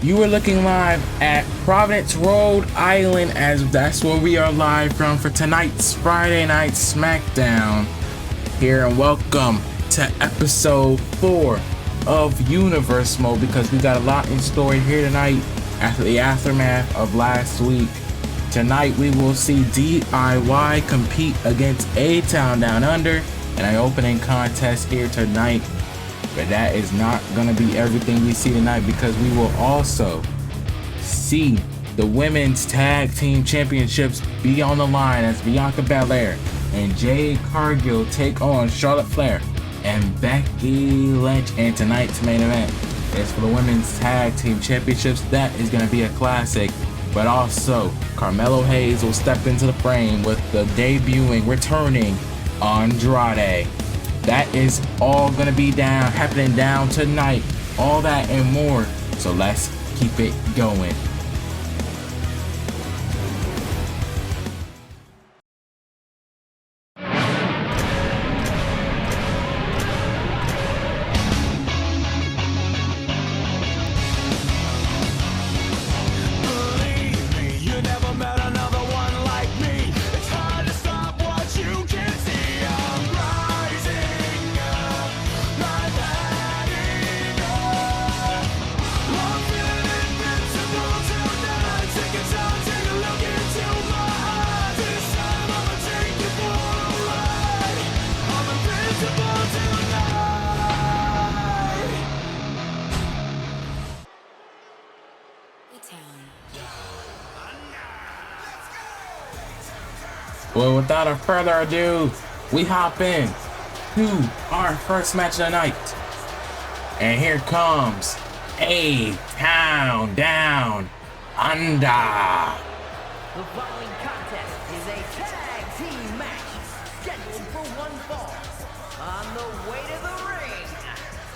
You are looking live at Providence, Rhode Island, as that's where we are live from for tonight's Friday Night SmackDown. Here, and welcome to episode 4 of Universe Mode, because we got a lot in store here tonight after the aftermath of last week. Tonight we will see DIY compete against A-Town Down Under in an opening contest here tonight. But that is not going to be everything we see tonight, because we will also see the Women's Tag Team Championships be on the line as Bianca Belair and Jade Cargill take on Charlotte Flair and Becky Lynch. And tonight's main event is for the Women's Tag Team Championships. That is going to be a classic. But also, Carmelo Hayes will step into the frame with the returning Andrade. That is all gonna be happening down tonight. All that and more. So let's keep it going. Well, without a further ado, we hop in to our first match of the night. And here comes A-Town Down Under. The following contest is a tag team match scheduled for one fall. On the way to the ring,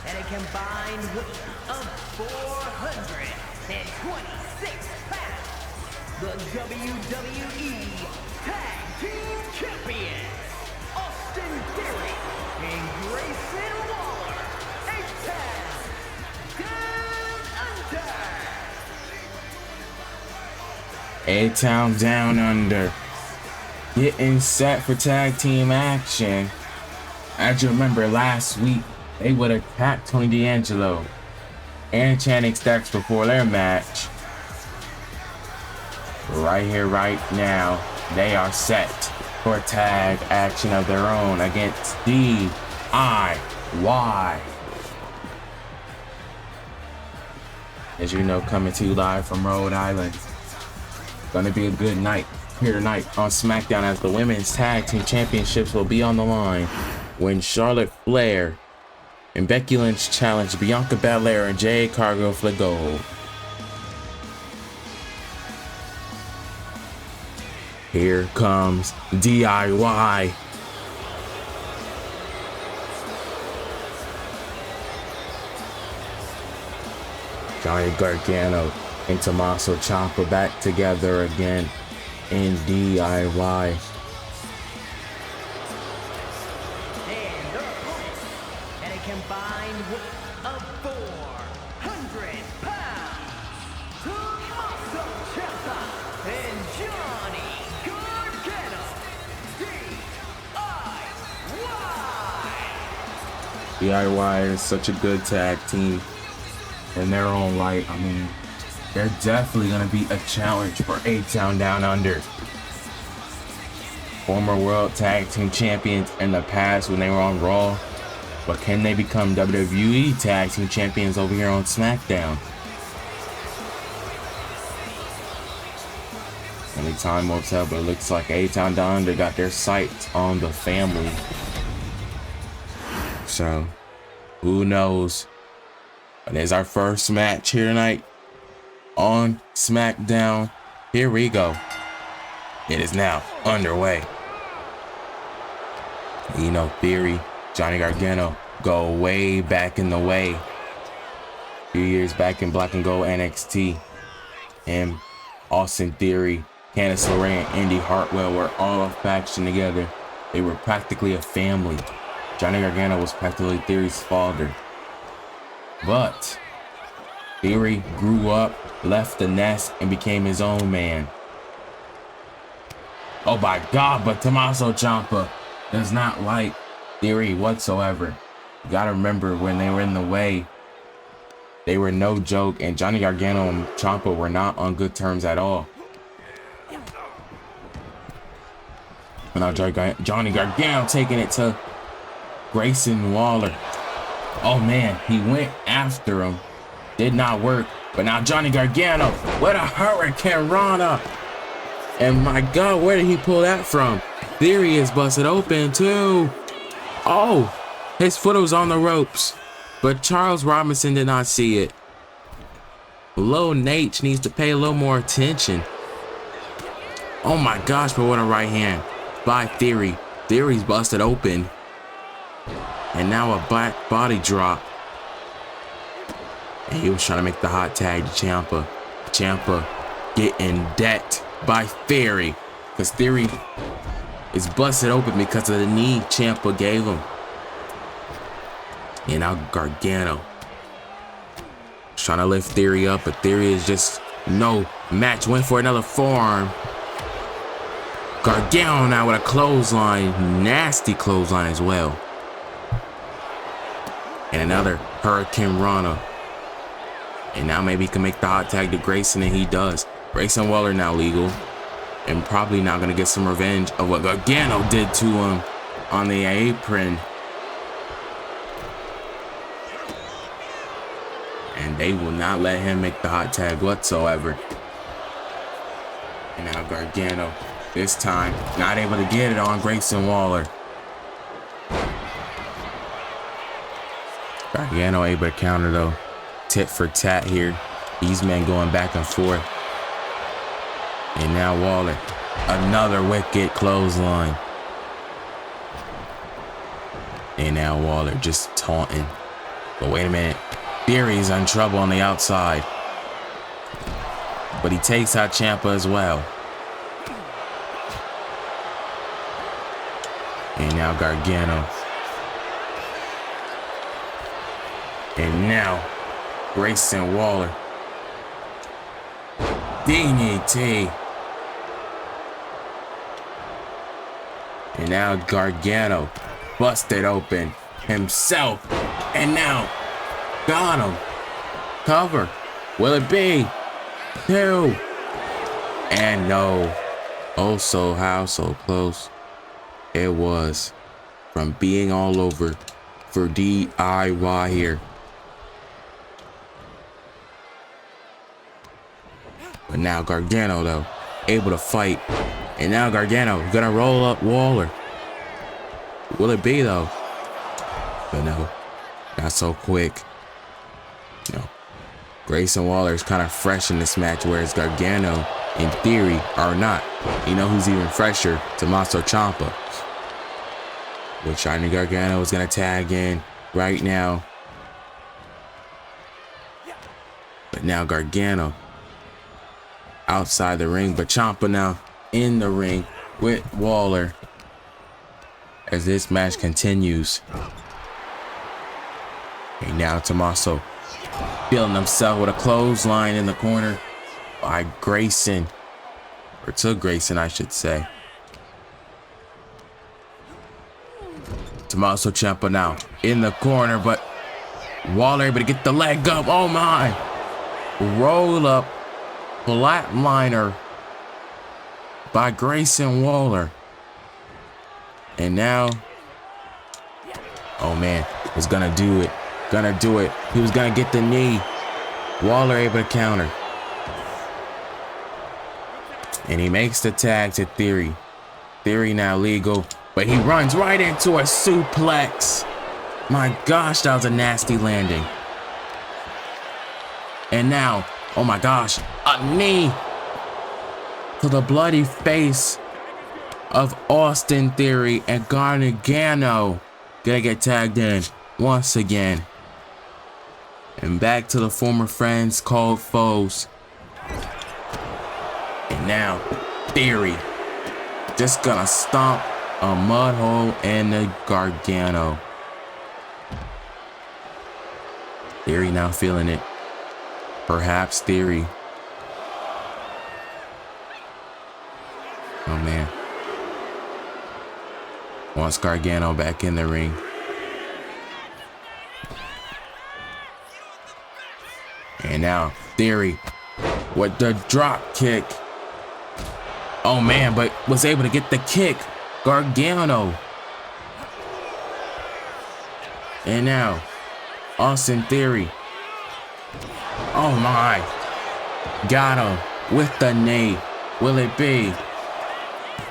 and a combined weight of 426 pounds, the WWE Tag Team Champions, Austin Theory and Grayson Waller, A-Town Down Under. A-Town Down Under getting set for tag team action. As you remember, last week they would attack Tony D'Angelo and Channing Stacks before their match. Right here, right now, they are set for tag action of their own against DIY. As you know, coming to you live from Rhode Island. Gonna be a good night here tonight on SmackDown, as the Women's Tag Team Championships will be on the line when Charlotte Flair and Becky Lynch challenge Bianca Belair and Jade Cargill for the gold. Here comes DIY. Johnny Gargano and Tommaso Ciampa back together again in DIY. And their opponents, and a combined weight of 400 pounds, Tommaso Ciampa and Johnny Gargano, DIY. DIY is such a good tag team in their own right. I mean, they're definitely going to be a challenge for A-Town Down Under. Former World Tag Team Champions in the past when they were on Raw. But can they become WWE Tag Team Champions over here on SmackDown? Only time will tell, but it looks like A-Town Down Under got their sights on the family. So, who knows? But it's our first match here tonight on SmackDown. Here we go. It is now underway. You know, Theory, Johnny Gargano go way back in the way. A few years back in Black and Gold NXT. And Austin Theory, Candice LeRae, and Indy Hartwell were all a faction together. They were practically a family. Johnny Gargano was practically Theory's father. But Theory grew up, left the nest, and became his own man. Oh my God, but Tommaso Ciampa does not like Theory whatsoever. You gotta remember, when they were in the way, they were no joke, and Johnny Gargano and Ciampa were not on good terms at all. And now Johnny Gargano taking it to Grayson Waller. Oh man, he went after him. Did not work. But now Johnny Gargano with a Hurricane Rana. And my God, where did he pull that from? Theory is busted open too. Oh, his foot was on the ropes. But Charles Robinson did not see it. Lil Nate needs to pay a little more attention. Oh my gosh, but what a right hand by Theory. Theory's busted open. And now a back body drop. And he was trying to make the hot tag to Ciampa. Ciampa getting decked by Theory. Because Theory is busted open because of the knee Ciampa gave him. And now Gargano trying to lift Theory up, but Theory is just no match. Went for another forearm. Gargano now with a clothesline. Nasty clothesline as well. And another Hurricane Rana. And now maybe he can make the hot tag to Grayson, and he does. Grayson Waller now legal. And probably now going to get some revenge of what Gargano did to him on the apron. And they will not let him make the hot tag whatsoever. And now Gargano, this time, not able to get it on Grayson Waller. Gargano able to counter though. Tit for tat here. These men going back and forth. And now Waller. Another wicked clothesline. And now Waller just taunting. But wait a minute. Theory's in trouble on the outside. But he takes out Ciampa as well. And now Gargano. And now Grayson Waller. DDT. And now Gargano busted open himself. And now got him. Cover. Will it be? 2. And no. Oh, so how so close it was from being all over for DIY here. But now Gargano though, able to fight. And now Gargano gonna roll up Waller. Will it be though? But no, not so quick. No. Grayson Waller is kind of fresh in this match, whereas Gargano, in theory, are not. You know who's even fresher? Tommaso Ciampa. Which Johnny Gargano is gonna tag in right now. But now Gargano outside the ring, but Ciampa now in the ring with Waller as this match continues. And now Tommaso feeling himself with a clothesline in the corner by Grayson, or to Grayson I should say. Tommaso Ciampa now in the corner, but Waller able to get the leg up. Oh my! Roll up flatliner by Grayson Waller. And now, oh man, was gonna do it. Gonna do it. He was gonna get the knee. Waller able to counter. And he makes the tag to Theory. Theory now legal, but he runs right into a suplex. My gosh, that was a nasty landing. And now, oh my gosh, a knee to the bloody face of Austin Theory, and Gargano gonna get tagged in once again. And back to the former friends called foes. And now Theory just gonna stomp a mud hole in the Gargano. Theory now feeling it. Perhaps Theory. Oh man. Wants Gargano back in the ring. And now Theory with the drop kick. Oh man, but was able to get the kick. Gargano. And now Austin Theory. Oh my. Got him with the knee. Will it be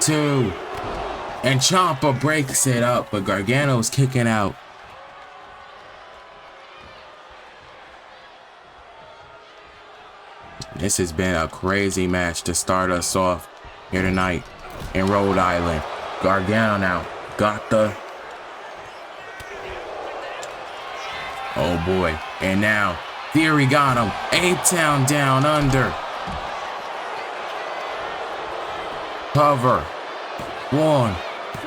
2? And Ciampa breaks it up, but Gargano's kicking out. This has been a crazy match to start us off here tonight in Rhode Island. Gargano now got the... Oh boy. And now Theory got him. A-Town down under. Cover. 1,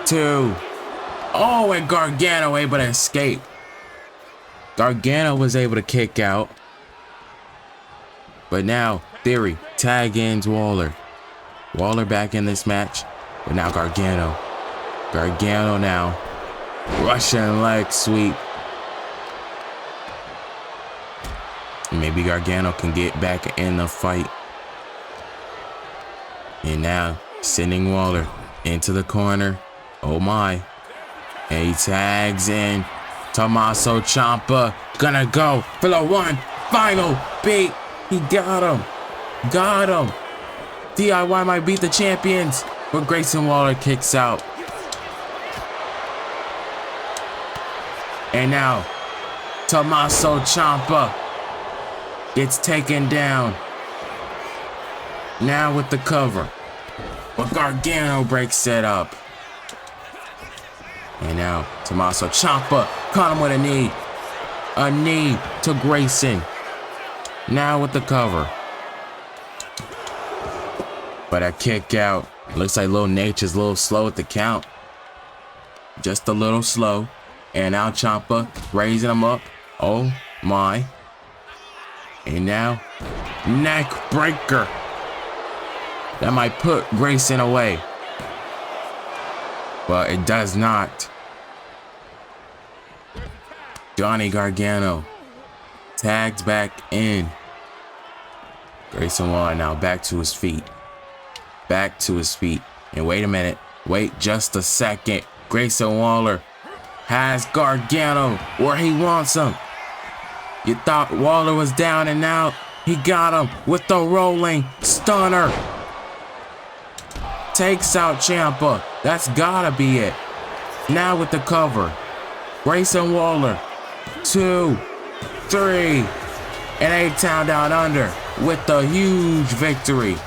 2. Oh, and Gargano able to escape. Gargano was able to kick out. But now Theory tag ends Waller. Waller back in this match. But now Gargano. Gargano now. Russian leg sweep. Maybe Gargano can get back in the fight. And now sending Waller into the corner. Oh my. And he tags in. Tommaso Ciampa gonna go for the one final beat. He got him. Got him. DIY might beat the champions. But Grayson Waller kicks out. And now Tommaso Ciampa gets taken down. Now with the cover. But Gargano breaks it up. And now Tommaso Ciampa caught him with a knee. A knee to Grayson. Now with the cover. But a kick out. Looks like Little Nature's a little slow at the count. Just a little slow. And now Ciampa raising him up. Oh my. And now neck breaker. That might put Grayson away. But it does not. Johnny Gargano tags back in. Grayson Waller now back to his feet. Back to his feet. And wait a minute. Wait just a second. Grayson Waller has Gargano where he wants him. You thought Waller was down and out. He got him with the rolling stunner. Takes out Ciampa. That's gotta be it. Now with the cover. Grayson Waller. 2, 3. And A-Town down under with the huge victory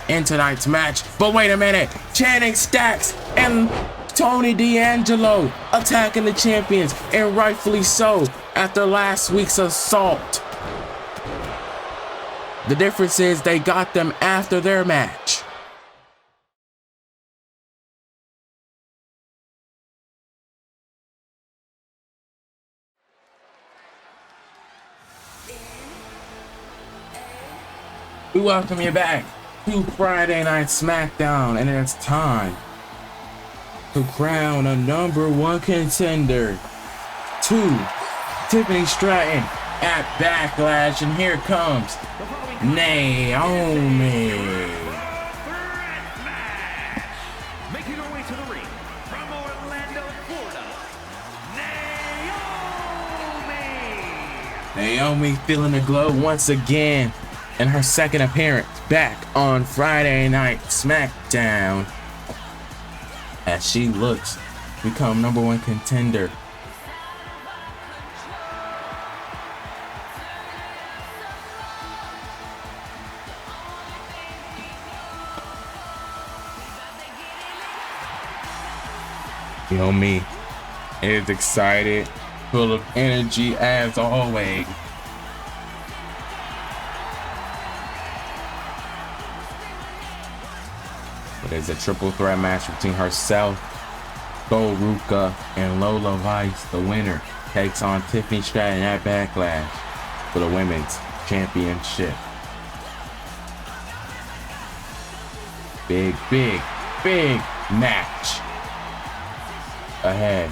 in tonight's match. But wait a minute. Channing Stacks and Tony D'Angelo attacking the champions, and rightfully so after last week's assault. The difference is they got them after their match. We welcome you back to Friday Night SmackDown, and it's time to crown a #1 contender to Tiffany Stratton at Backlash, and here comes Naomi. Making her way to the ring from Orlando, Florida, Naomi. Naomi feeling the glow once again in her second appearance back on Friday Night SmackDown, as she looks to become #1 contender. Naomi is excited, full of energy as always. But it's a triple threat match between herself, Gold Ruka, and Lola Vice. The winner takes on Tiffany Stratton at Backlash for the women's Championship. Big, big, big match ahead.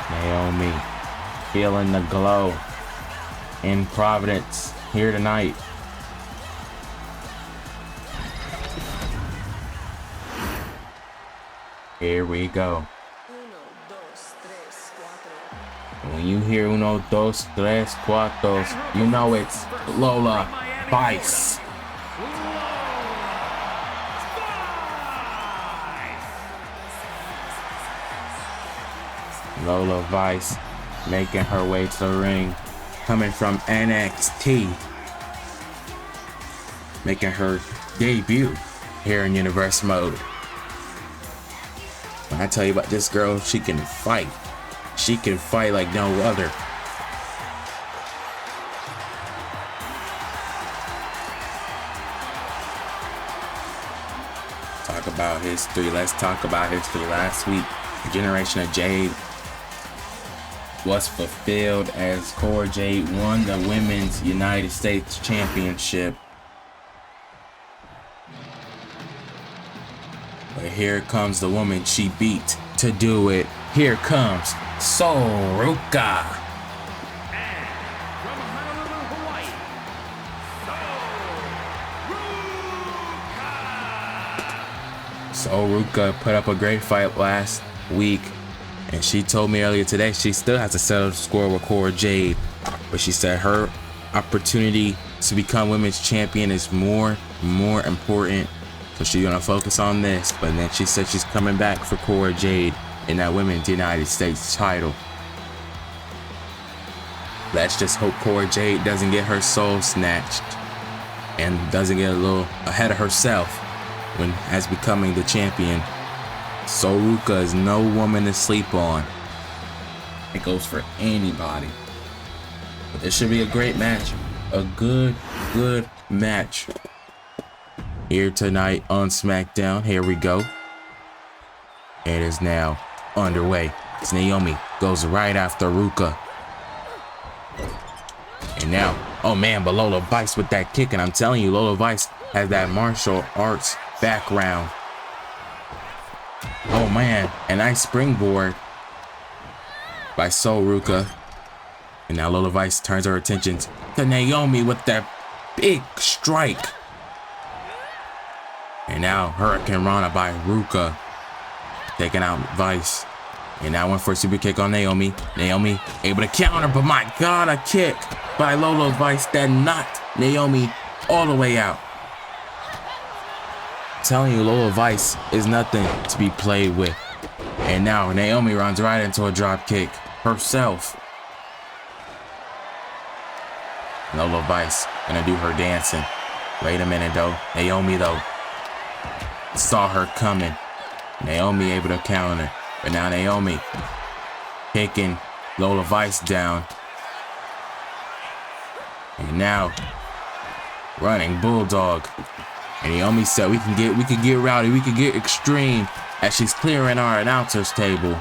Naomi feeling the glow in Providence here tonight. Here we go. When you hear uno, dos, tres, cuatro, you know it's Lola Vice. Lola Vice making her way to the ring, coming from NXT, making her debut here in Universe Mode. When I tell you about this girl, she can fight. She can fight like no other. Talk about history. Let's talk about history. Last week, the Generation of Jade was fulfilled as Cora Jade won the Women's United States Championship. But here comes the woman she beat to do it. Here comes Soruka. And from Honolulu, Hawaii, Soruka put up a great fight last week, and she told me earlier today she still has to settle the score with Cora Jade, but she said her opportunity to become women's champion is more important, so she's gonna focus on this. But then she said she's coming back for Cora Jade in that Women's United States title. Let's just hope Cora Jade doesn't get her soul snatched and doesn't get a little ahead of herself when as becoming the champion. Soruka is no woman to sleep on. It goes for anybody. But this should be a great match. A good match here tonight on SmackDown. Here we go. It is now underway. It's Naomi goes right after Ruka. And now, oh man, but Lola Vice with that kick, and I'm telling you, Lola Vice has that martial arts background. Oh man, a nice springboard by Soruka. And now Lola Vice turns her attention to Naomi with that big strike. And now Hurricane Rana by Ruka, taking out Vice. And now went for a super kick on Naomi. Naomi able to counter, but my God, a kick by Lola Vice that knocked Naomi all the way out. I'm telling you, Lola Vice is nothing to be played with. And now Naomi runs right into a drop kick herself. Lola Vice gonna do her dancing. Wait a minute though. Naomi though saw her coming. Naomi able to counter. But now Naomi taking Lola Vice down. And now running Bulldog. And Naomi said we can get rowdy, we can get extreme, as she's clearing our announcer's table.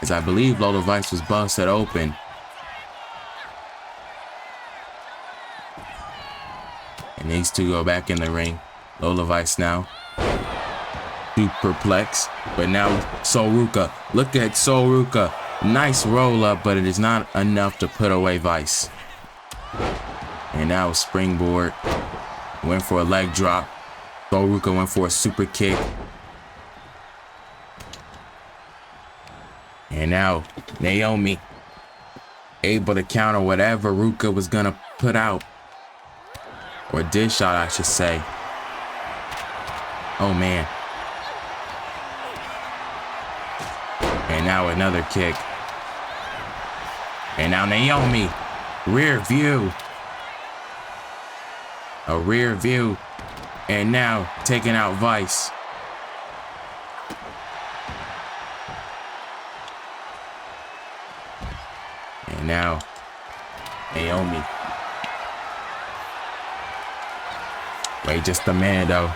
As I believe Lola Vice was busted open. And these two go back in the ring. Lola Vice now perplexed, but now Soruka, look at Soruka, nice roll up, but it is not enough to put away Vice. And now springboard, went for a leg drop. Soruka went for a super kick. And now Naomi able to counter whatever Ruka was gonna put out, or dish out I should say. Oh man. And now another kick. And now Naomi, rear view. A rear view. And now taking out Vice. And now Naomi. Wait just a minute though.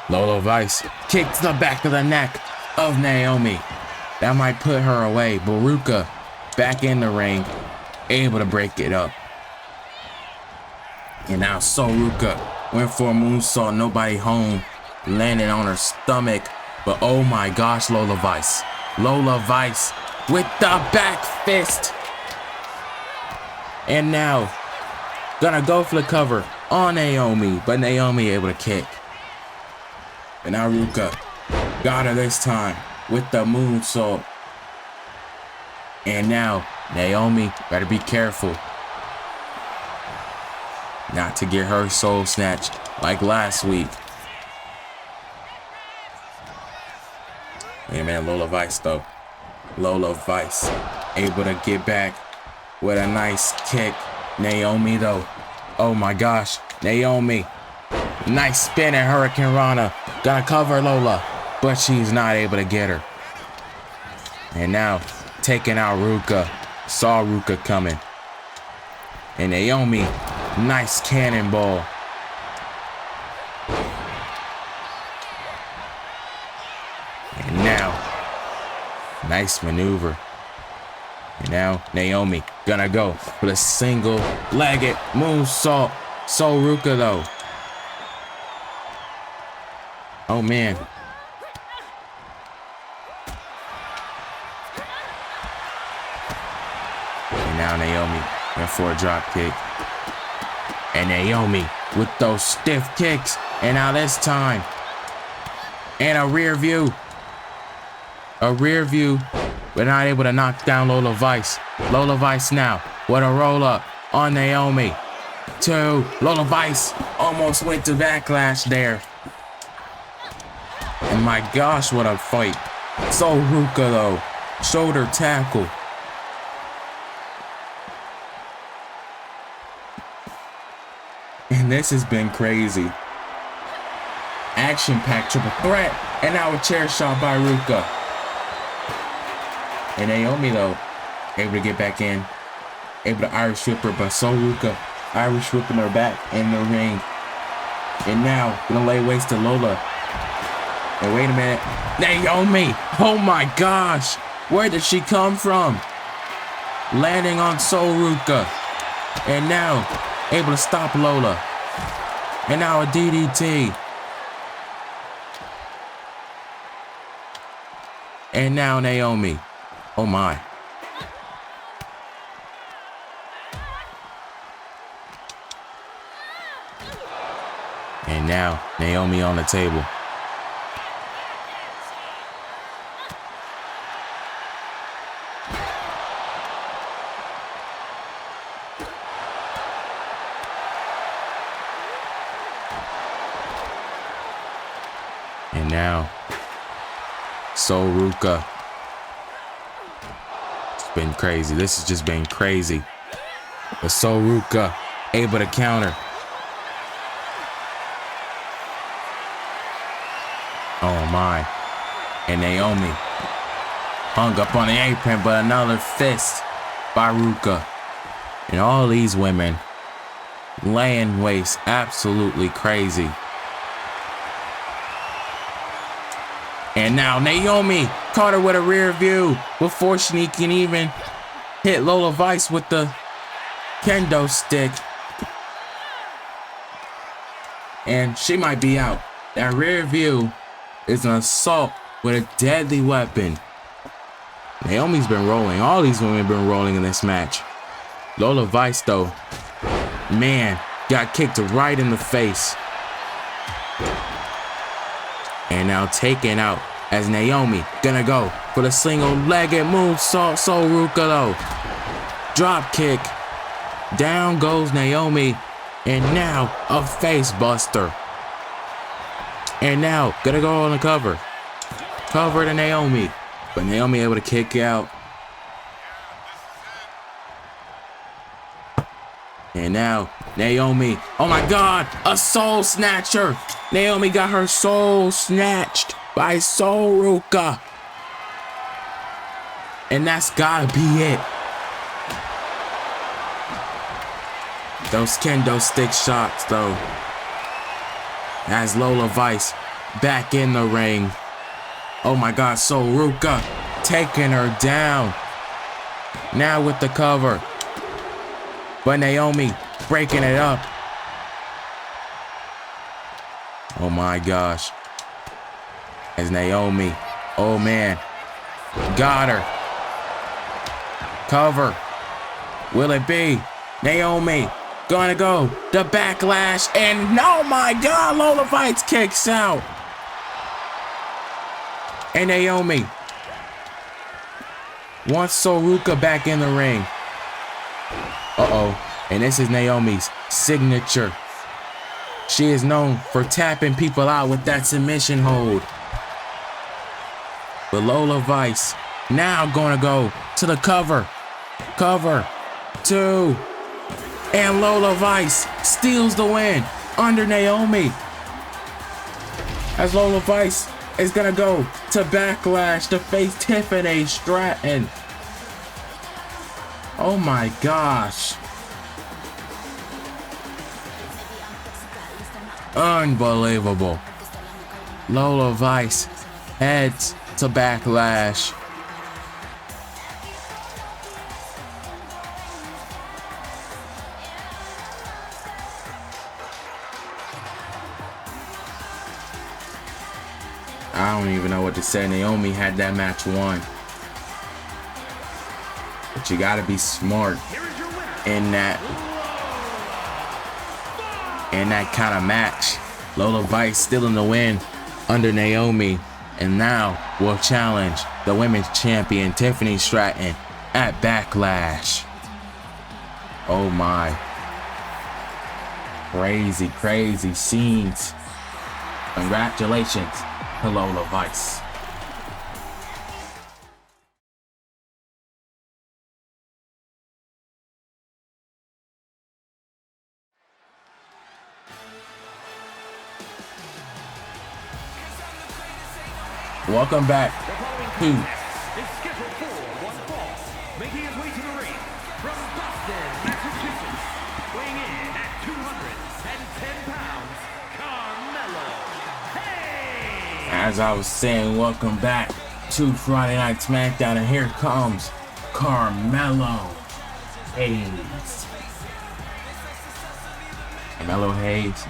Lola Vice kicks the back of the neck of Naomi. That might put her away. Baruka back in the ring, able to break it up. And now Soruka went for a moonsault, nobody home, landing on her stomach. But oh my gosh, Lola Vice. Lola Vice with the back fist. And now, gonna go for the cover on Naomi, but Naomi able to kick. And now Ruka got her this time with the moonsault. And now, Naomi better be careful not to get her soul snatched like last week. Hey man, Lola Vice though. Lola Vice able to get back with a nice kick. Naomi though. Oh my gosh. Naomi. Nice spin at Hurricane Rana. Gotta cover Lola, but she's not able to get her. And now taking out Ruka. Saw Ruka coming. And Naomi. Nice cannonball. And now, nice maneuver. And now Naomi gonna go for the single-legged moonsault. So Ruka though. Oh man. And now Naomi went for a drop kick. And Naomi with those stiff kicks. And now this time. And a rear view. A rear view. But not able to knock down Lola Vice. Lola Vice now. What a roll up on Naomi. 2. Lola Vice almost went to backlash there. And my gosh, what a fight. So Ruka though. Shoulder tackle. And this has been crazy. Action-packed triple threat. And now a chair shot by Ruka. And Naomi though, able to get back in. Able to Irish whip her, but so Ruka Irish whipping her back in the ring. And now, gonna lay waste to Lola. And wait a minute. Naomi! Oh my gosh! Where did she come from? Landing on Soruka. And now, able to stop Lola. And now a DDT. And now Naomi. Oh my. And now Naomi on the table. And now Soruka. It's been crazy. This has just been crazy. But Soruka able to counter. Oh my. And Naomi hung up on the apron, but another fist by Ruka. And all these women laying waste, absolutely crazy. And now Naomi caught her with a rear view before she can even hit Lola Vice with the kendo stick. And she might be out. That rear view is an assault with a deadly weapon. Naomi's been rolling. All these women have been rolling in this match. Lola Vice, though, man, got kicked right in the face. And now taken out as Naomi gonna go for the single-legged moonsault. Soruka, though. Drop kick. Down goes Naomi. And now a face buster. And now, gonna go on the cover. Cover to Naomi. But Naomi able to kick out. And now, Naomi. Oh my God, a soul snatcher. Naomi got her soul snatched by Soruka. And that's gotta be it. Those kendo stick shots, though. As Lola Vice back in the ring. Oh my God, Soruka taking her down. Now with the cover. But Naomi breaking it up. Oh my gosh. As Naomi, oh man, got her. Cover. Will it be? Naomi gonna go. The backlash. And oh my God, Lola Vites kicks out. And Naomi wants Soruka back in the ring. Uh-oh. And this is Naomi's signature. She is known for tapping people out with that submission hold. But Lola Vice now gonna go to the cover. Cover. 2. And Lola Vice steals the win under Naomi. As Lola Vice is gonna go to Backlash to face Tiffany Stratton. Oh my gosh. Unbelievable. Lola Vice heads to Backlash. I don't even know what to say. Naomi had that match won. But you gotta be smart in that kind of match. Lola Vice still in the win under Naomi. And now will challenge the women's champion Tiffany Stratton at Backlash. Oh my. Crazy, crazy scenes. Congratulations to Lola Vice. Welcome back to is scheduled for one fall, making his way to the ring from Boston, Massachusetts, weighing in at 210 pounds, Carmelo Hayes. As I was saying, welcome back to Friday Night SmackDown, and here comes Carmelo Hayes. Carmelo Hayes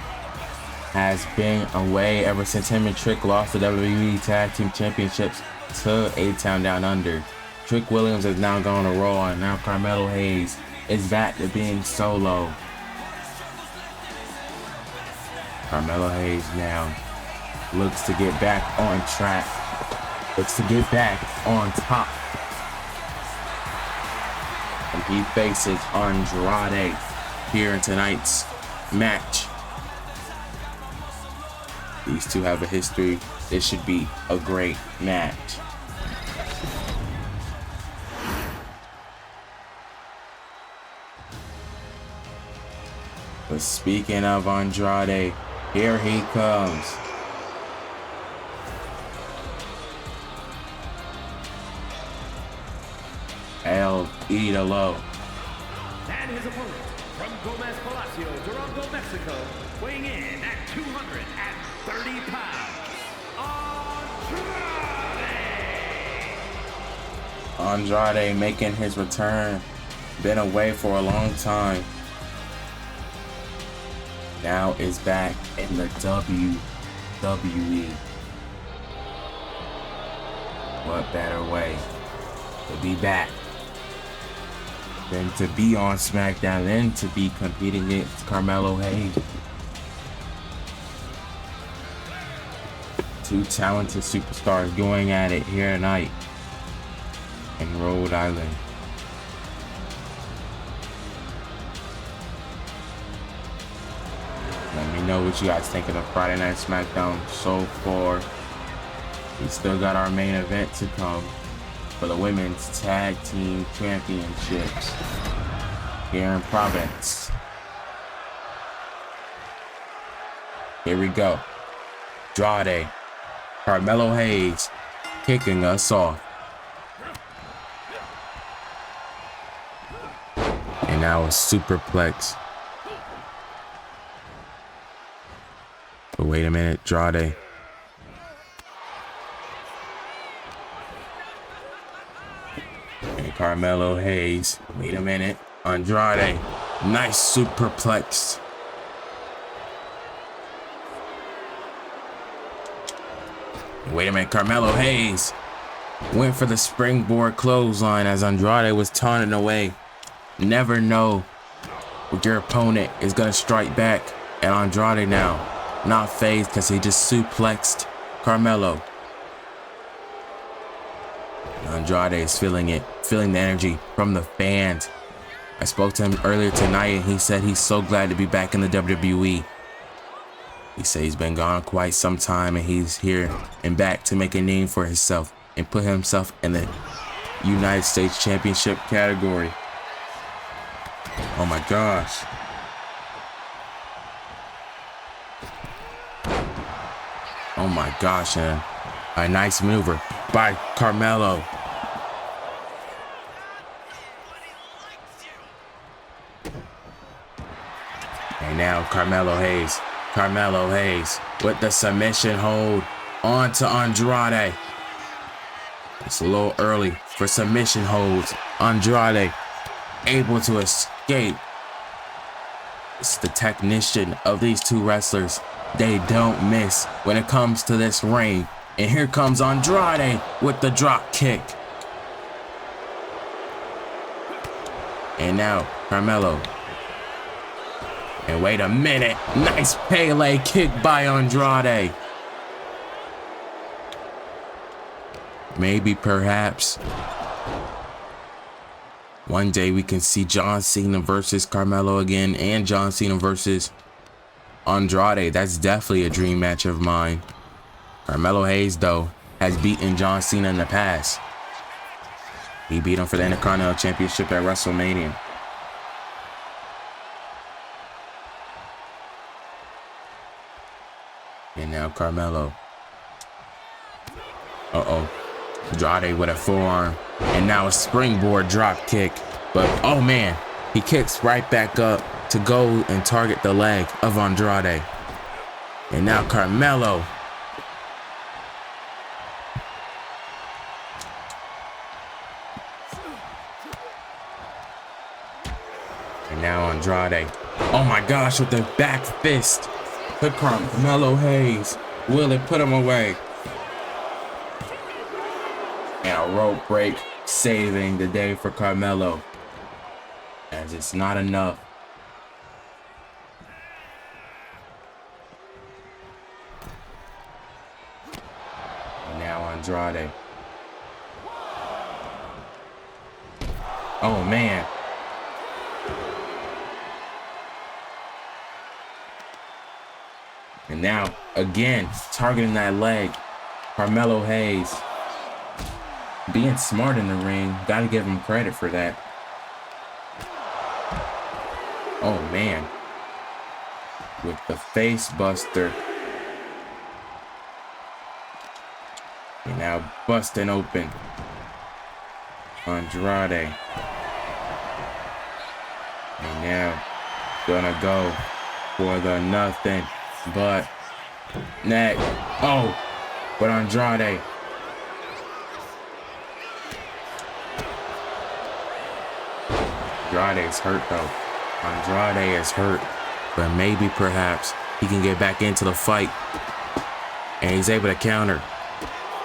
has been away ever since him and Trick lost the WWE Tag Team Championships to A-Town Down Under. Trick Williams has now gone to Raw, and now Carmelo Hayes is back to being solo. Carmelo Hayes now looks to get back on track, looks to get back on top. And he faces Andrade here in tonight's match. These two have a history. This should be a great match. But speaking of Andrade, here he comes. El Idolo. And his opponent from Gomez Palacio, Durango, Mexico, weighing in at 230 pounds, Andrade making his return. Been away for a long time. Now is back in the WWE. What better way to be back than to be on SmackDown, than to be competing against Carmelo Hayes. Two talented superstars going at it here tonight in Rhode Island. Let me know what you guys think of the Friday Night SmackDown so far. We still got our main event to come for the Women's Tag Team Championships here in Providence. Here we go. Andrade, Carmelo Hayes kicking us off. And now a superplex. But wait a minute, Andrade And Carmelo Hayes. Wait a minute. Andrade. Nice superplex. Wait a minute. Carmelo Hayes went for the springboard clothesline as Andrade was taunting away. Never know what your opponent is going to strike back. And Andrade now not phased because he just suplexed Carmelo. Andrade is feeling it, feeling the energy from the fans. I spoke to him earlier tonight and he said he's so glad to be back in the WWE. He said he's been gone quite some time and he's here and back to make a name for himself and put himself in the United States Championship category. Oh my gosh. Oh my gosh, and a nice maneuver by Carmelo. And now Carmelo Hayes. Carmelo Hayes with the submission hold onto Andrade. It's a little early for submission holds. Andrade able to escape. It's the technician of these two wrestlers. They don't miss when it comes to this ring. And here comes Andrade with the drop kick. And now Carmelo. And wait a minute. Nice Pele kick by Andrade. Maybe, perhaps, one day we can see John Cena versus Carmelo again and John Cena versus Andrade. That's definitely a dream match of mine. Carmelo Hayes, though, has beaten John Cena in the past. He beat him for the Intercontinental Championship at WrestleMania. And now Carmelo. Uh-oh. Andrade with a forearm. And now a springboard drop kick. But, oh man, he kicks right back up to go and target the leg of Andrade. And now Carmelo. And now Andrade. Oh my gosh, with the back fist. The Carmelo Hayes. Will it put him away? And a rope break saving the day for Carmelo. As it's not enough. And now Andrade. Oh man. And now, again, targeting that leg. Carmelo Hayes. Being smart in the ring. Gotta give him credit for that. Oh, man. With the face buster. And now busting open. Andrade. And now, gonna go for the nothing but net. Oh, but Andrade. Andrade is hurt though. Andrade is hurt, but maybe perhaps he can get back into the fight. And he's able to counter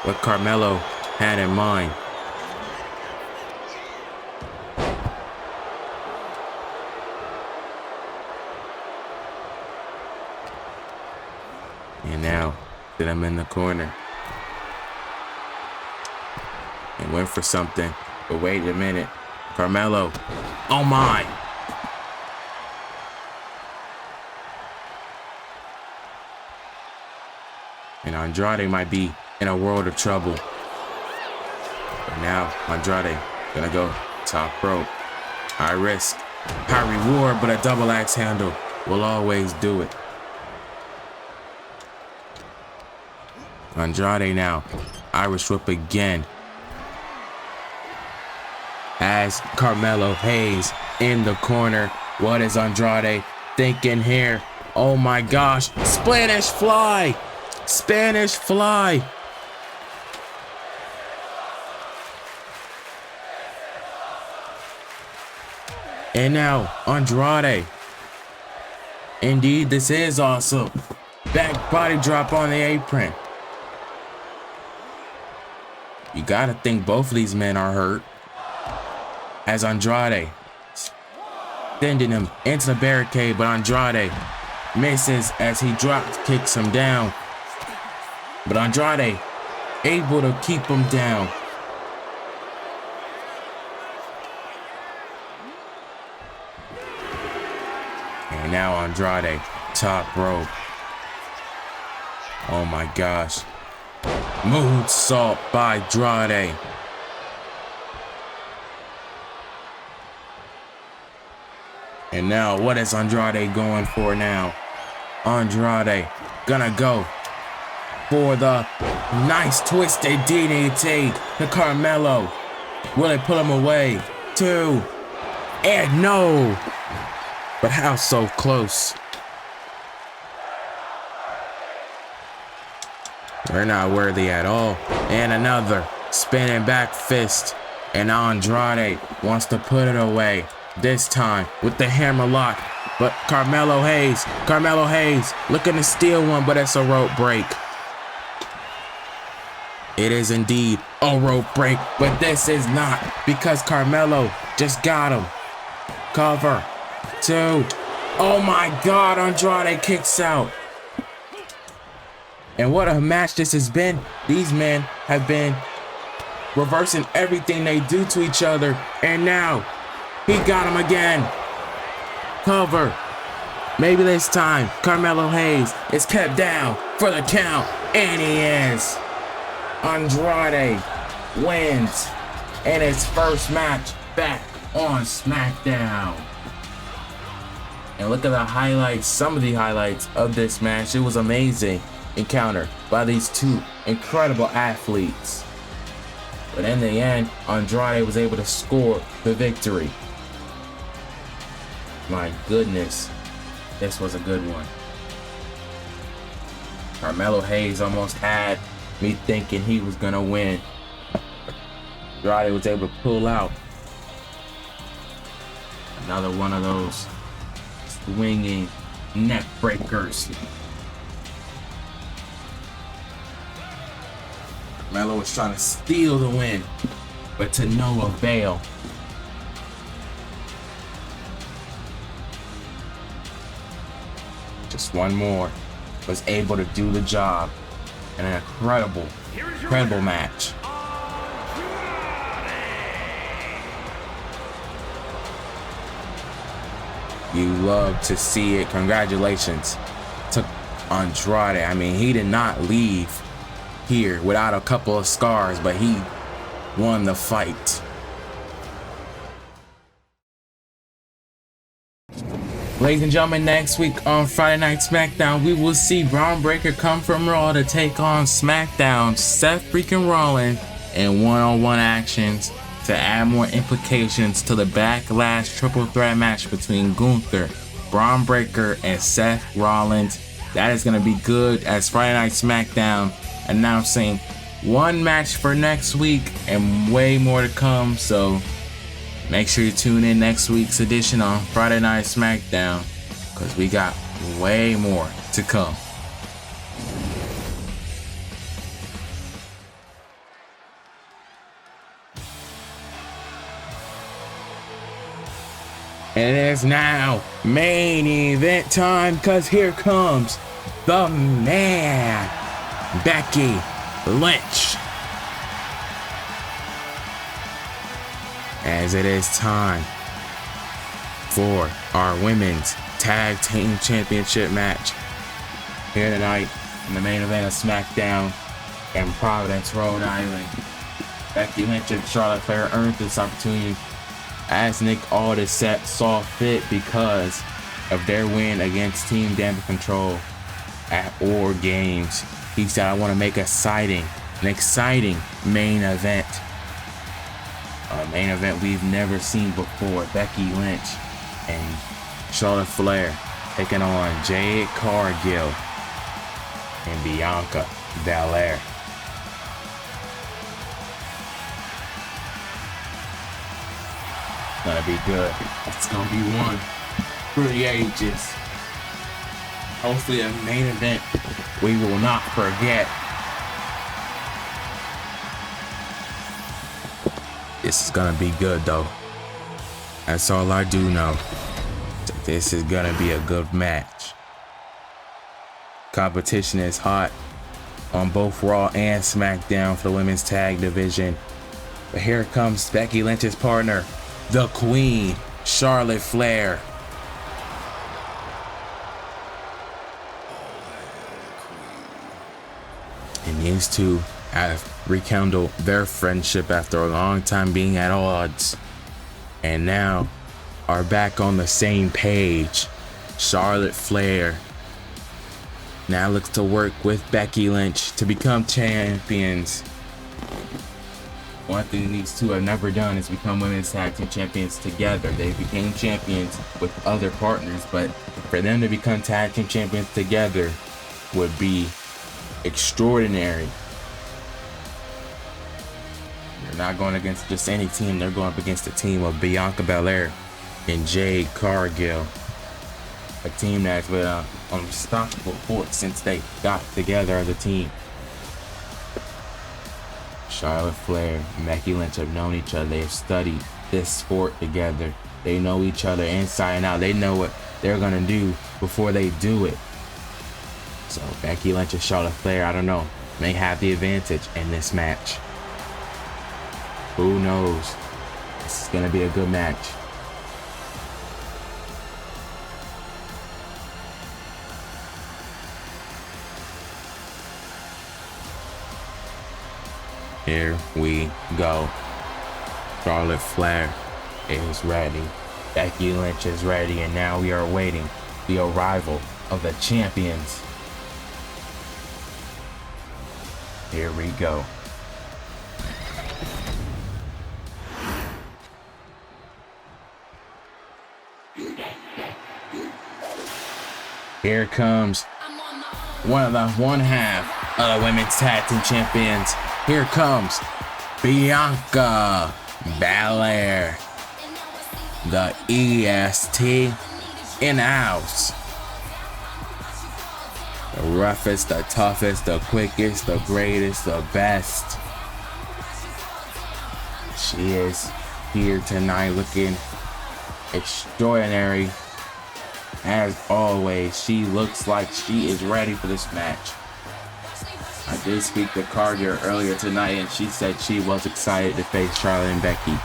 what Carmelo had in mind. And now that I'm in the corner. And went for something. But wait a minute. Carmelo. Oh my. And Andrade might be in a world of trouble. But now Andrade gonna go top rope. High risk, high reward, but a double axe handle will always do it. Andrade now, Irish whip again. As Carmelo Hayes in the corner. What is Andrade thinking here? Oh my gosh, Spanish fly! Spanish fly! And now Andrade. Indeed, this is awesome. Back body drop on the apron. You gotta think both of these men are hurt. As Andrade sending him into the barricade, but Andrade misses as he kicks him down. But Andrade able to keep him down. And now Andrade, top rope. Oh my gosh. Moonsault by Andrade. And now, what is Andrade going for now? Andrade gonna go for the nice twisted DDT to Carmelo. Will it pull him away? 2. And no. But how so close? We're not worthy at all. And another spinning back fist. And Andrade wants to put it away. This time with the hammerlock. But Carmelo Hayes looking to steal one, but it's a rope break. It is indeed a rope break, but this is not, because Carmelo just got him. Cover. 2. Oh my God, Andrade kicks out. And what a match this has been. These men have been reversing everything they do to each other. And now, he got him again. Cover. Maybe this time, Carmelo Hayes is kept down for the count. And he is. Andrade wins in his first match back on SmackDown. And look at the highlights, some of the highlights of this match. It was amazing encounter by these two incredible athletes. But in the end, Andrade was able to score the victory. My goodness, this was a good one. Carmelo Hayes almost had me thinking he was gonna win. Andrade was able to pull out another one of those swinging neck breakers. Carmelo was trying to steal the win, but to no avail. Just one more was able to do the job. And an incredible match. You love to see it. Congratulations to Andrade. I mean, he did not leave here without a couple of scars, but he won the fight. Ladies and gentlemen, next week on Friday Night SmackDown, we will see Braun Breaker come from Raw to take on SmackDown Seth freaking Rollins in one-on-one actions to add more implications to the Backlash triple threat match between Gunther, Braun Breaker, and Seth Rollins. That is going to be good, as Friday Night SmackDown announcing one match for next week and way more to come. So make sure you tune in next week's edition on Friday Night SmackDown, because we got way more to come. And it is now main event time, because here comes the man, Becky Lynch. As it is time for our women's tag team championship match here tonight in the main event of SmackDown in Providence, Rhode Island. Becky Lynch and Charlotte Flair earned this opportunity as Nick Aldis saw fit because of their win against Team Damage Control at War Games. He said, I want to make an exciting main event. A main event we've never seen before. Becky Lynch and Charlotte Flair taking on Jade Cargill and Bianca Belair. gonna be good. It's gonna be one for the ages. Hopefully a main event we will not forget. This is gonna be good though. That's all I do know. This is gonna be a good match. Competition is hot on both Raw and SmackDown for the women's tag division. But here comes Becky Lynch's partner, the Queen, Charlotte Flair. And these two have rekindled their friendship after a long time being at odds. And now are back on the same page. Charlotte Flair now looks to work with Becky Lynch to become champions. One thing these two have never done is become women's tag team champions together. They became champions with other partners, but for them to become tag team champions together would be extraordinary. They're not going against just any team. They're going up against a team of Bianca Belair and Jade Cargill. A team that's been an unstoppable force since they got together as a team. Charlotte Flair and Becky Lynch have known each other. They have studied this sport together. They know each other inside and out. They know what they're going to do before they do it. So Becky Lynch and Charlotte Flair, I don't know, may have the advantage in this match. Who knows? This is going to be a good match. Here we go. Charlotte Flair is ready. Becky Lynch is ready, and now we are awaiting the arrival of the champions. Here we go. Here comes one half of the women's tag team champions. Here comes Bianca Belair, the EST in the house. The roughest, the toughest, the quickest, the greatest, the best. She is here tonight looking extraordinary. As always, she looks like she is ready for this match. I did speak to Cargill earlier tonight, and she said she was excited to face Charlotte and Becky.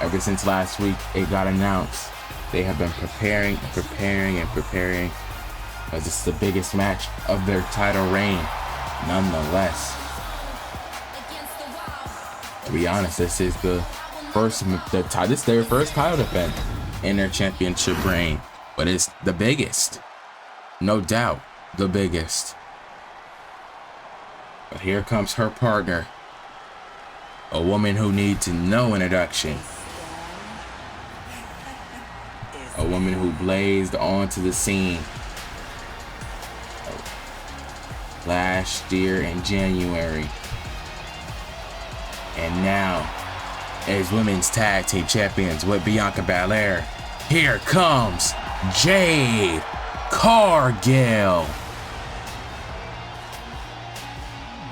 Ever since last week, it got announced. They have been preparing. This is the biggest match of their title reign, nonetheless. To be honest, this is their first title defense in their championship reign, but it's the biggest, no doubt, the biggest. But here comes her partner, a woman who needs no introduction, a woman who blazed onto the scene last year in January, and now as women's tag team champions with Bianca Belair. Here comes Jade Cargill.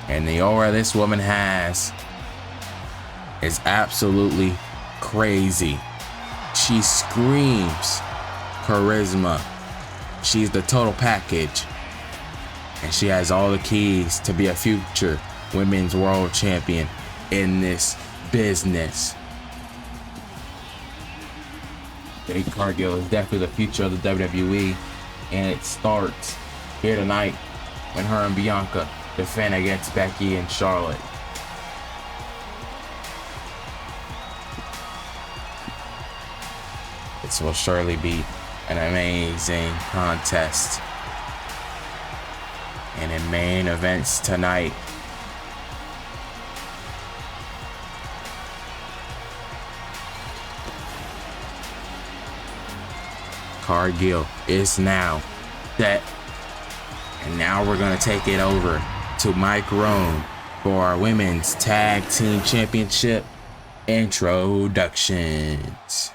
And the aura this woman has is absolutely crazy. She screams charisma. She's the total package. And she has all the keys to be a future women's world champion in this business. Jade Cargill is definitely the future of the WWE, and it starts here tonight when her and Bianca defend against Becky and Charlotte. This will surely be an amazing contest. And in main events tonight, Cargill is now set. And now we're going to take it over to Mike Roan for our Women's Tag Team Championship introductions.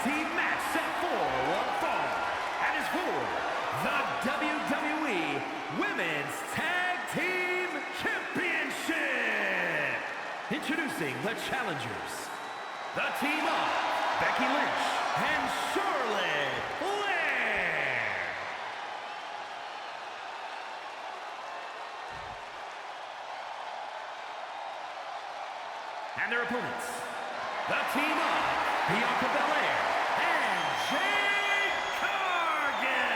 team match set for one fall. And is for the WWE Women's Tag Team Championship. Introducing the challengers, the team of Becky Lynch and Charlotte Flair. And their opponents, the team of Bianca Belair and Jade Cargill.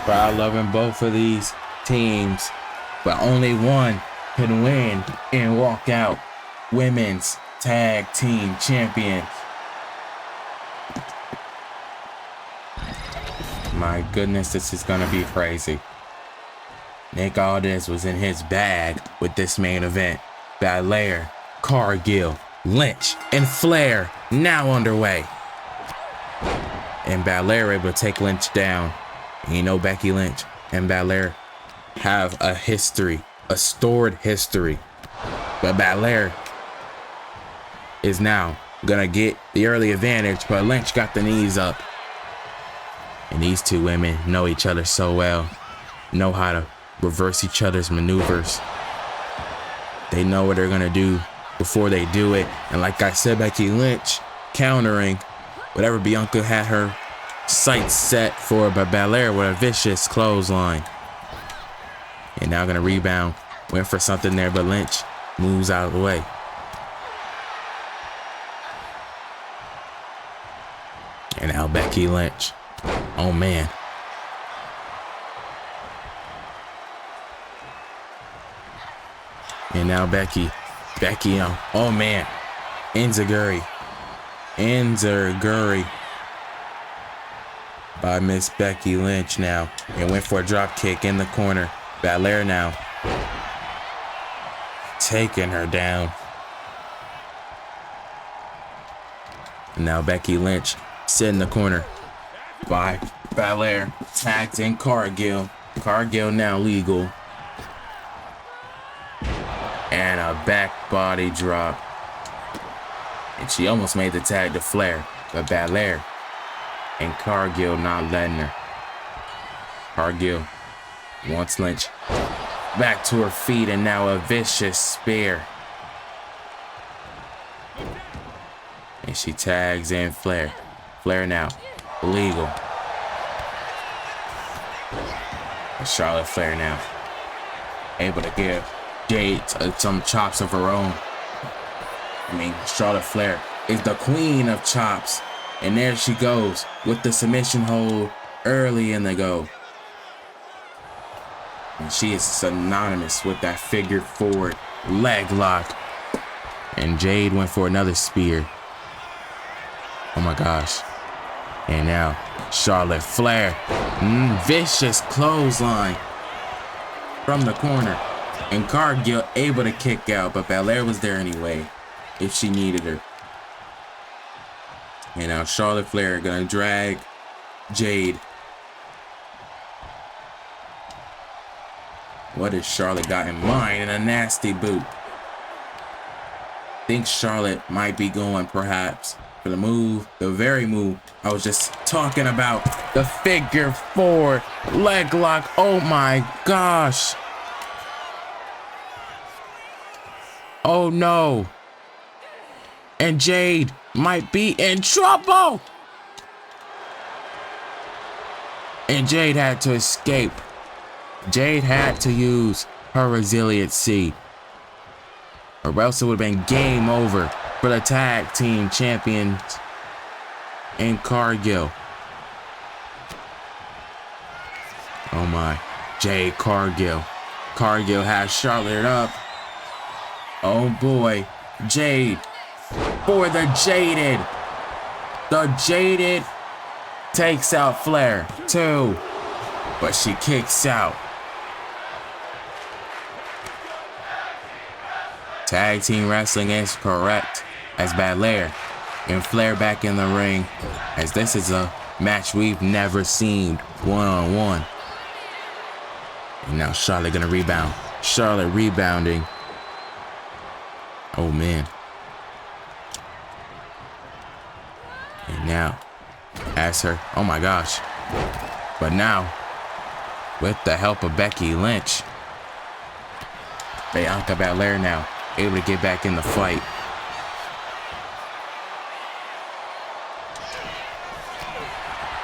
Crowd loving both of these teams, but only one can win and walk out Women's Tag Team Champions. My goodness, this is gonna be crazy. Nick Aldis was in his bag with this main event. Belair, Cargill, Lynch, and Flair now underway. And Belair able to take Lynch down. And you know Becky Lynch and Belair have a history, a storied history. But Belair is now gonna get the early advantage, but Lynch got the knees up. And these two women know each other so well, know how to reverse each other's maneuvers. They know what they're gonna do before they do it. And like I said, Becky Lynch countering whatever Bianca had her sights set for, but Belair with a vicious clothesline. And now gonna rebound, went for something there, but Lynch moves out of the way. And now Becky Lynch. Oh man. And now Becky, oh man, Enziguri by Miss Becky Lynch now, and went for a drop kick in the corner. Belair now taking her down. And now Becky Lynch sit in the corner by Belair, tagged in Cargill. Cargill now legal. And a back body drop. And she almost made the tag to Flair, but Belair and Cargill not letting her. Cargill wants Lynch back to her feet, and now a vicious spear. And she tags in Flair. Flair now legal. And Charlotte Flair now able to give Jade some chops of her own. I mean, Charlotte Flair is the queen of chops. And there she goes with the submission hold early in the go. And she is synonymous with that figure four leg lock. And Jade went for another spear. Oh my gosh. And now Charlotte Flair, vicious clothesline from the corner. And Cargill able to kick out, but Belair was there anyway if she needed her. And now Charlotte Flair gonna drag Jade. What has Charlotte got in mind? And a nasty boot. Think Charlotte might be going perhaps for the move, the very move I was just talking about. The figure four leg lock. Oh my gosh. Oh no. And Jade might be in trouble. And Jade had to escape. Jade had to use her resiliency, or else it would have been game over for the tag team champions in Cargill. Oh my. Jade Cargill. Cargill has Charlotte up. Oh boy. Jade for the Jaded. The Jaded takes out Flair too, but she kicks out. Tag team wrestling is correct, as Belair and Flair back in the ring, as this is a match we've never seen one-on-one. And now Charlotte gonna rebound. Charlotte rebounding. Oh man. And now, as her, oh my gosh. But now, with the help of Becky Lynch, Bianca Belair now able to get back in the fight.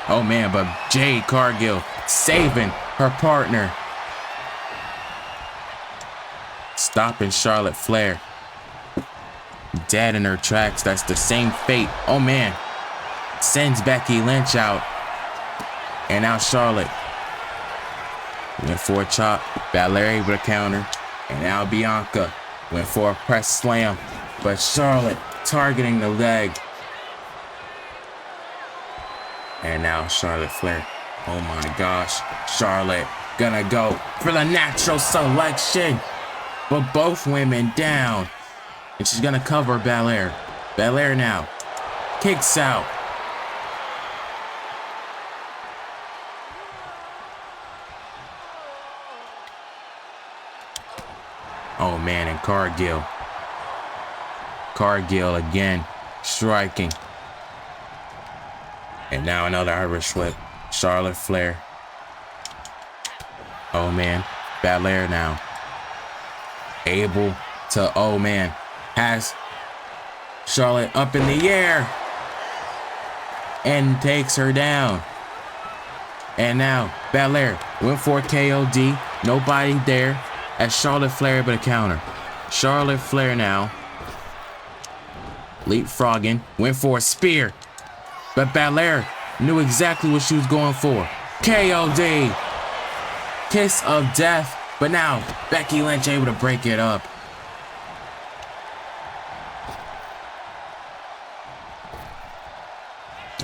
Oh man, but Jade Cargill saving her partner. Stopping Charlotte Flair. Dead in her tracks. That's the same fate. Oh man. Sends Becky Lynch out. And now Charlotte went for a chop. Belair able to counter. And now Bianca went for a press slam. But Charlotte targeting the leg. And now Charlotte Flair. Oh my gosh. Charlotte gonna go for the natural selection. But both women down. And she's gonna cover Belair. Belair now kicks out. Oh man, and Cargill. Cargill again striking. And now another Irish whip. Charlotte Flair. Oh man, Belair now able to, oh man, has Charlotte up in the air and takes her down. And now Belair went for KOD. Nobody there as Charlotte Flair able to counter. Charlotte Flair now leapfrogging, went for a spear. But Belair knew exactly what she was going for. KOD. Kiss of death. But now Becky Lynch able to break it up.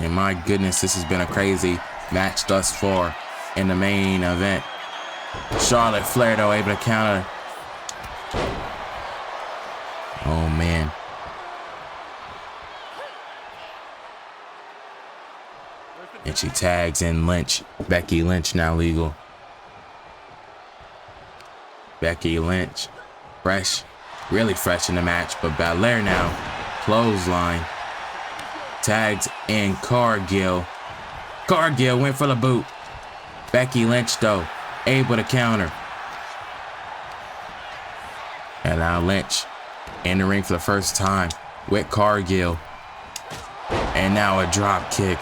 And my goodness, this has been a crazy match thus far in the main event. Charlotte Flair though able to counter. Oh man. And she tags in Lynch. Becky Lynch now legal. Becky Lynch, fresh, really fresh in the match, but Belair now, clothesline, tags in Cargill. Cargill went for the boot. Becky Lynch though, able to counter. And now Lynch in the ring for the first time with Cargill. And now a drop kick.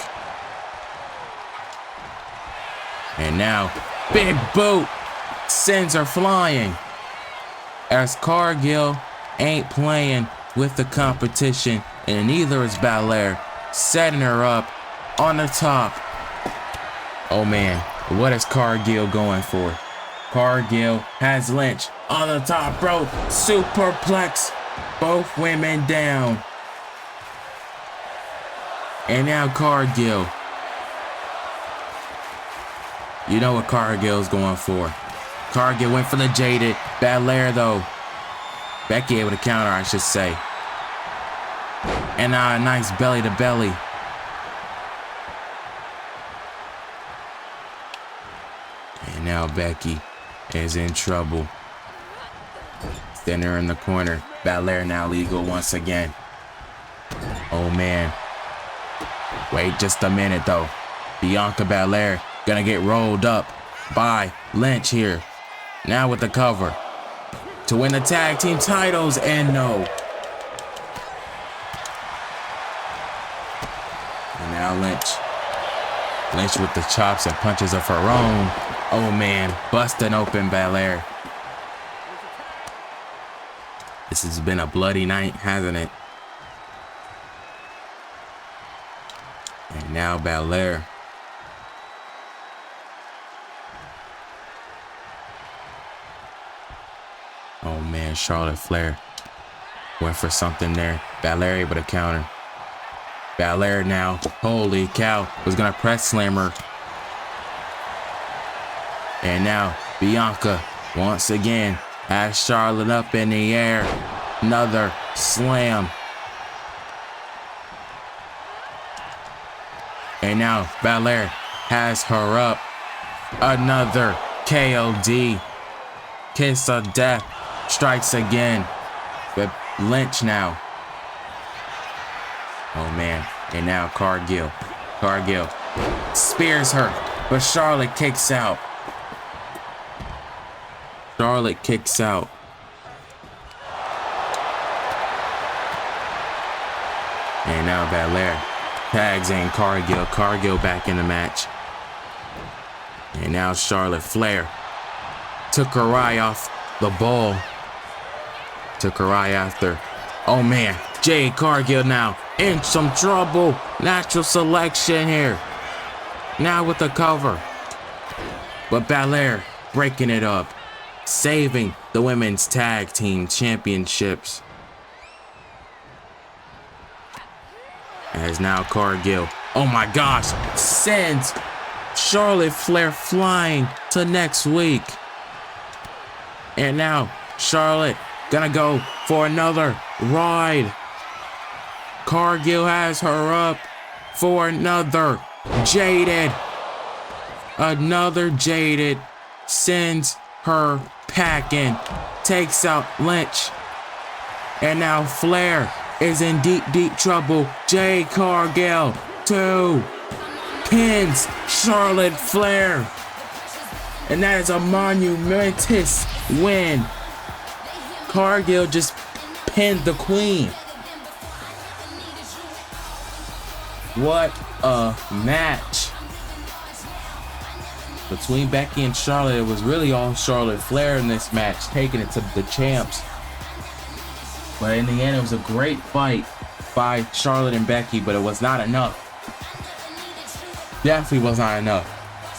And now, big boot. Sends her flying as Cargill ain't playing with the competition, and neither is Belair, setting her up on the top. Oh man, what is Cargill going for? Cargill has Lynch on the top rope, superplex, both women down. And now Cargill. You know what Cargill's going for. Cargill went for the jaded. Belair though. Becky able to counter, I should say. And now a nice belly to belly. And now Becky is in trouble. Standing her in the corner. Belair now legal once again. Oh man. Wait just a minute though. Bianca Belair gonna get rolled up by Lynch here. Now with the cover to win the tag team titles, and no. And now Lynch. Lynch with the chops and punches of her own. Oh man, busting open Belair. This has been a bloody night, hasn't it? And now Belair. Oh man, Charlotte Flair went for something there. Belair able to counter. Belair now, holy cow, was gonna press slam her. And now Bianca once again has Charlotte up in the air. Another slam. And now Belair has her up. Another KOD. Kiss of death. Strikes again. But Lynch now. Oh man. And now Cargill. Cargill spears her. But Charlotte kicks out. Charlotte kicks out. And now Belair tags in Cargill. Cargill back in the match. And now Charlotte Flair took her eye off the ball. Took her eye after. Oh man, Jade Cargill now in some trouble. Natural selection here. Now with the cover. But Belair breaking it up. Saving the women's tag team championships. As now Cargill, oh my gosh, sends Charlotte Flair flying to next week. And now Charlotte gonna go for another ride. Cargill has her up for another jaded. Another jaded sends her packing. Takes out Lynch. And now Flair is in deep, deep trouble. Jade Cargill 2 pins Charlotte Flair. And that is a monumentous win. Cargill just pinned the queen. What a match. Between Becky and Charlotte, it was really all Charlotte Flair in this match, taking it to the champs. But in the end, it was a great fight by Charlotte and Becky, but it was not enough. Definitely was not enough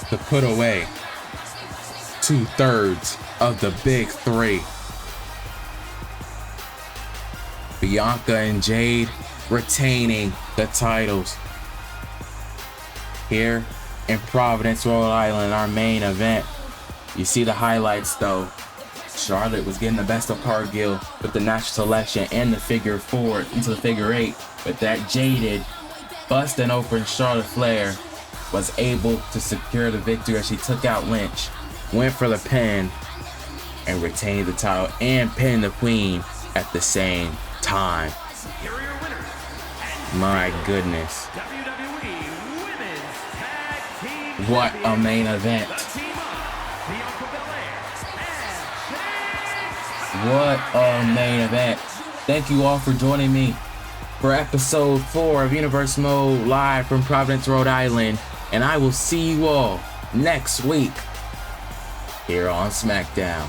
to put away 2/3 of the big three. Bianca and Jade retaining the titles. Here in Providence, Rhode Island, our main event. You see the highlights though. Charlotte was getting the best of Cargill with the natural selection and the figure 4 into the figure 8. But that jaded, busting open Charlotte Flair was able to secure the victory as she took out Lynch, went for the pin, and retained the title and pinned the queen at the same time. Here are your winners. My goodness. WWE Women's Tag Team What a Champions, main event. the team of Bianca Belair and What a main event. Thank you all for joining me for episode 4 of Universe Mode live from Providence, Rhode Island. And I will see you all next week here on SmackDown.